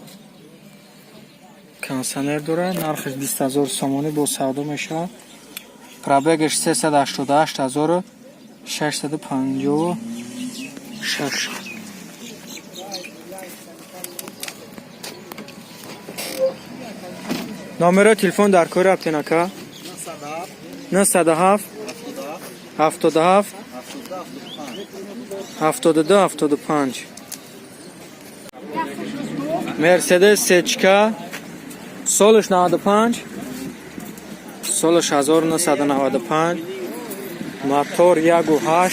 کنسنر داره نرخش 20,000 سومونی با سودا میشه پرابگش 388,656 номер телефон дар кори аптенака 97 77 72 75 مرسدس سچکا سالش 95 سالش 1995 موتور 1.8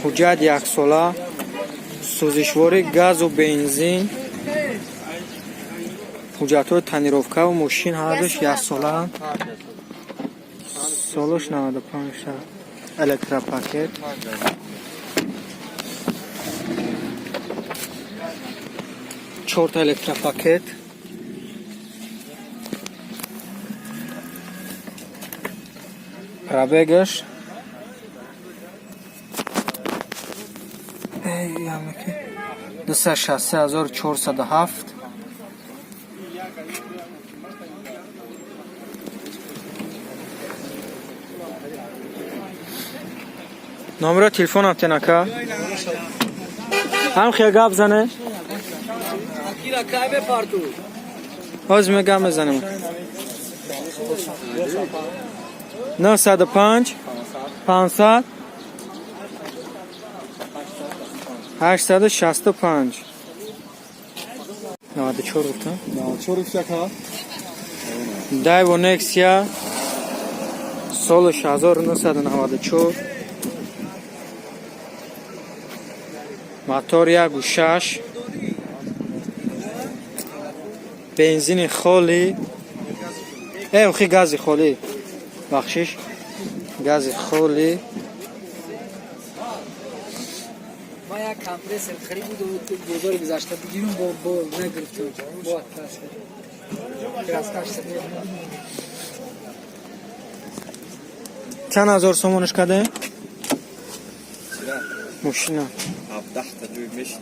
حجت 1 ساله سوزشواری گاز و بنزین حجت‌های تنیروفکه و ماشین هردش 1 ساله سالش 95 الکتروپاکت چهار الکتروپاکت پرابگش 263,407 номеро телефон аптен ака ҳам хел гап зане
Akira kay bepartu.
ҳозир мегап мезанем 95 500 865 94 гуфтам Daewoo Nexia солиш 1994 мотор 1.6 бензини холи خی гази холи бахшиш гази холи
ما یک کمپرسر خریدیم و بازار گذاشته بگیریم با نگرفتیم با اتاس کراسکاش سبیل
چند هزار سومونش کده؟ ماشینا
17 تا جوی میشه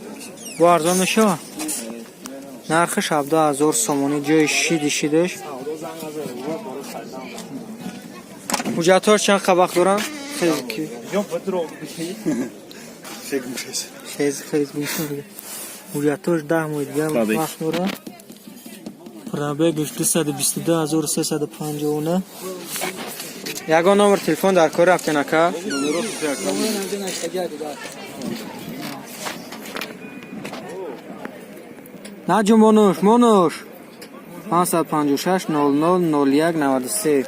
با ارزان میشه؟ نرخش 17,000 سومونی جای شیدش حجتاش چند قبق دارن؟ خیلی کی؟ خیلی بیشتر حجتاش 10 ماه دیگه وقت دارن پرابگش 222,359 یگان نمبر تلفن در کار رفتن اکا نجم مونوش 556 00 01 93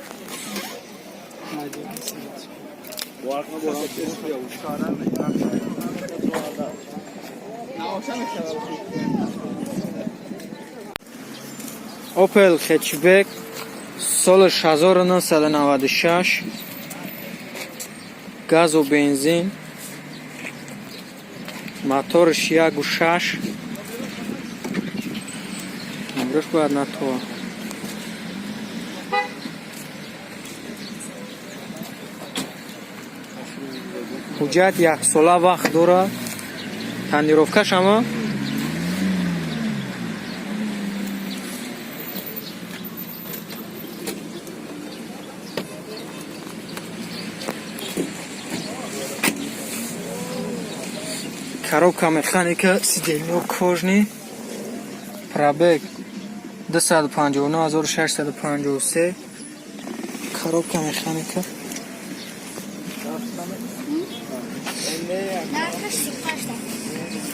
اوپل هچبک سالش 1996 گاز و بنزین موتورش 1.6 نمبرش باید نتوه حجت 1 ساله وقت داره تندیروفکش اما коробка механика сидельного кожни пробег 259,653 коробка механика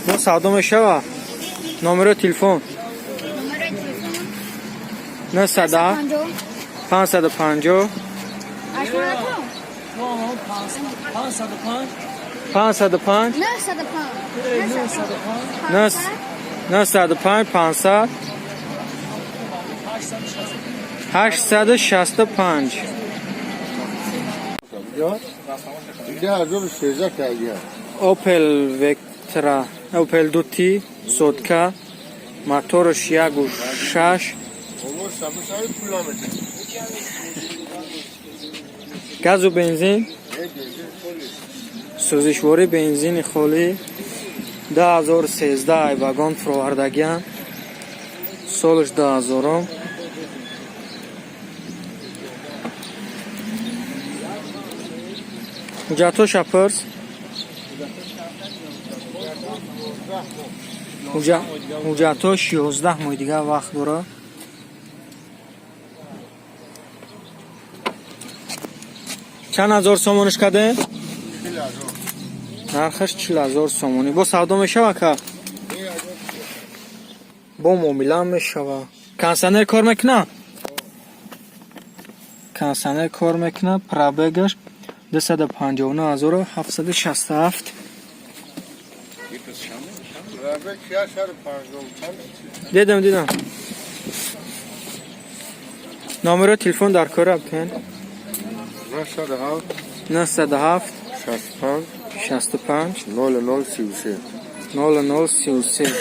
бо савдо мешава номеро телефон 910 550 505 905 500 865 اوپل وکترا اوپل دوتی سودکا موتورش 1.6 گاز و بنزین سوزشواری بنزین خالی 2013 واگن فروردگیان سالش 2000 حجتاش اپرس حجتاش 11 ماه دیگه وقت داره چند هزار سومونش کده؟ نرخش 40,000 سومونی با سودا میشه که با معامله میشه کنسنر کار میکنه کنسنر کار میکنه پرابگش 259,767 دیدم نمره تلفن در کار بکن 907 65 0033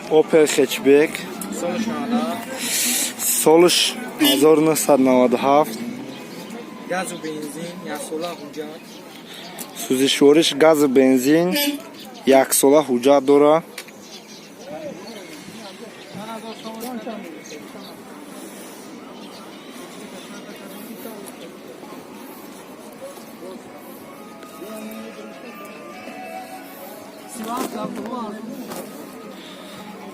اوپل هچبک سالش 1997
گاز و بنزین یا سولا حجت
سوزشوارش گاز و بنزین 1 ساله حجت داره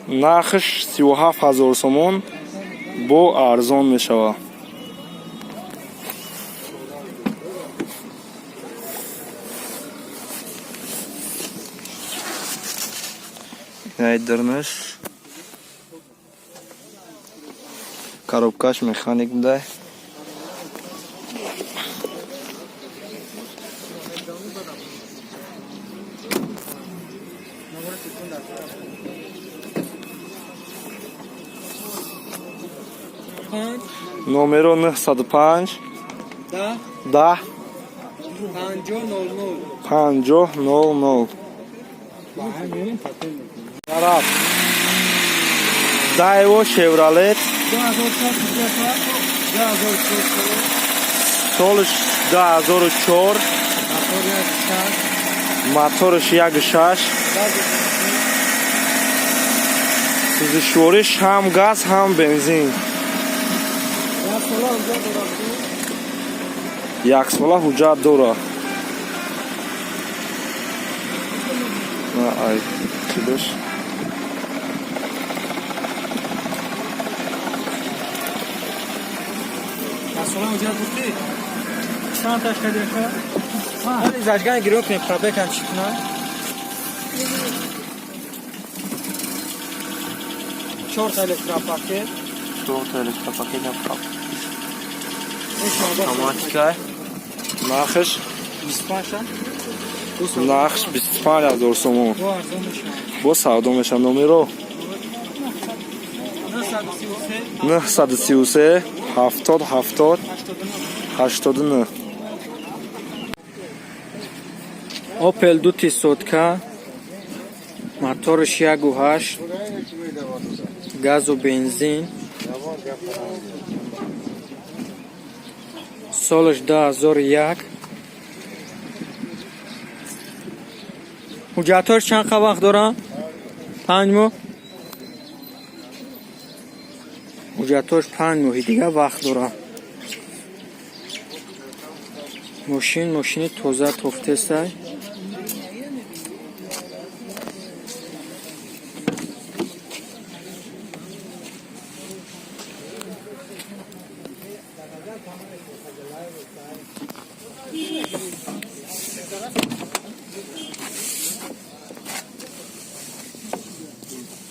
нархш 37000 сомон бо арзон мешавад. Дырныш коробкаш механик дай. номеро 905 10 5000 طرف دایو شورالت سالش 2004 موتورش 1.6 سوزشورش هم گاز هم بنزین یک ساله حجت داره. ای چیش
Solan ucaz bitti. Sen taş kadar. Hadi zaten giriyor ki fabrika çıktı. Short elektropaket.
Short elektropaket yapalım.
автоматика нархш
25
нархш 25000 сомон бо савдо мешавад. номеро 933 70 70 89.
Opel 200 моторш 1.8 газ و бензин سالش 2001 حجتاش چند وقت دارم؟ 5 ماه حجتاش 5 ماه دیگه وقت دارم. ماشین توزه تفته است.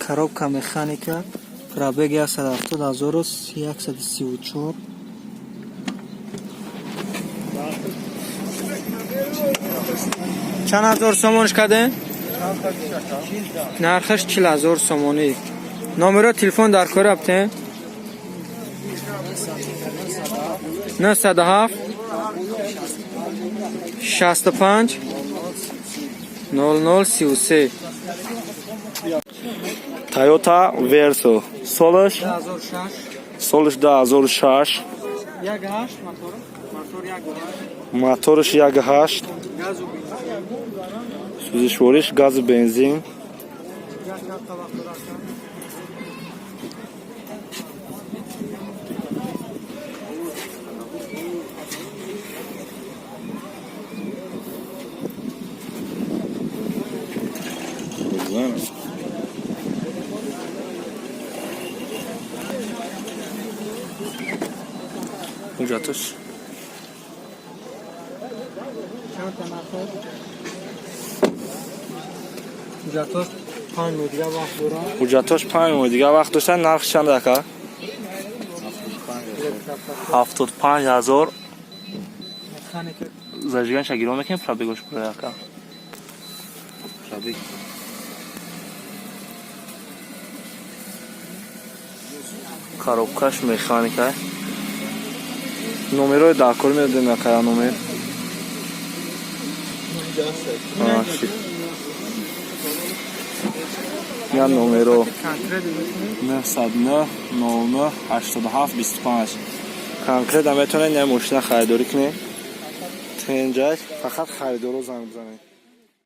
коробка механика пробег 170,134 چند هزار سومونش کده؟ نرخش 40,000 سومونی. نمره تلفن در کار ابته 907 65 0033.
Toyota Verso سالش 2006 موتورش 1.8 سوزشوریش گاز و بنزین حجتش حجتش 5 ماه دیگه وقت داشتن. نرخش چند دکه؟
75,000 زجگان شگیران میکنیم پرابگوش برای اکا коробкаш механика
номерои дакор медем якара номер я номеро 909 09 87 25 конкрет метавонед я мошина харидорӣ кунед. то инҷа фақат харидорро занг бизанед.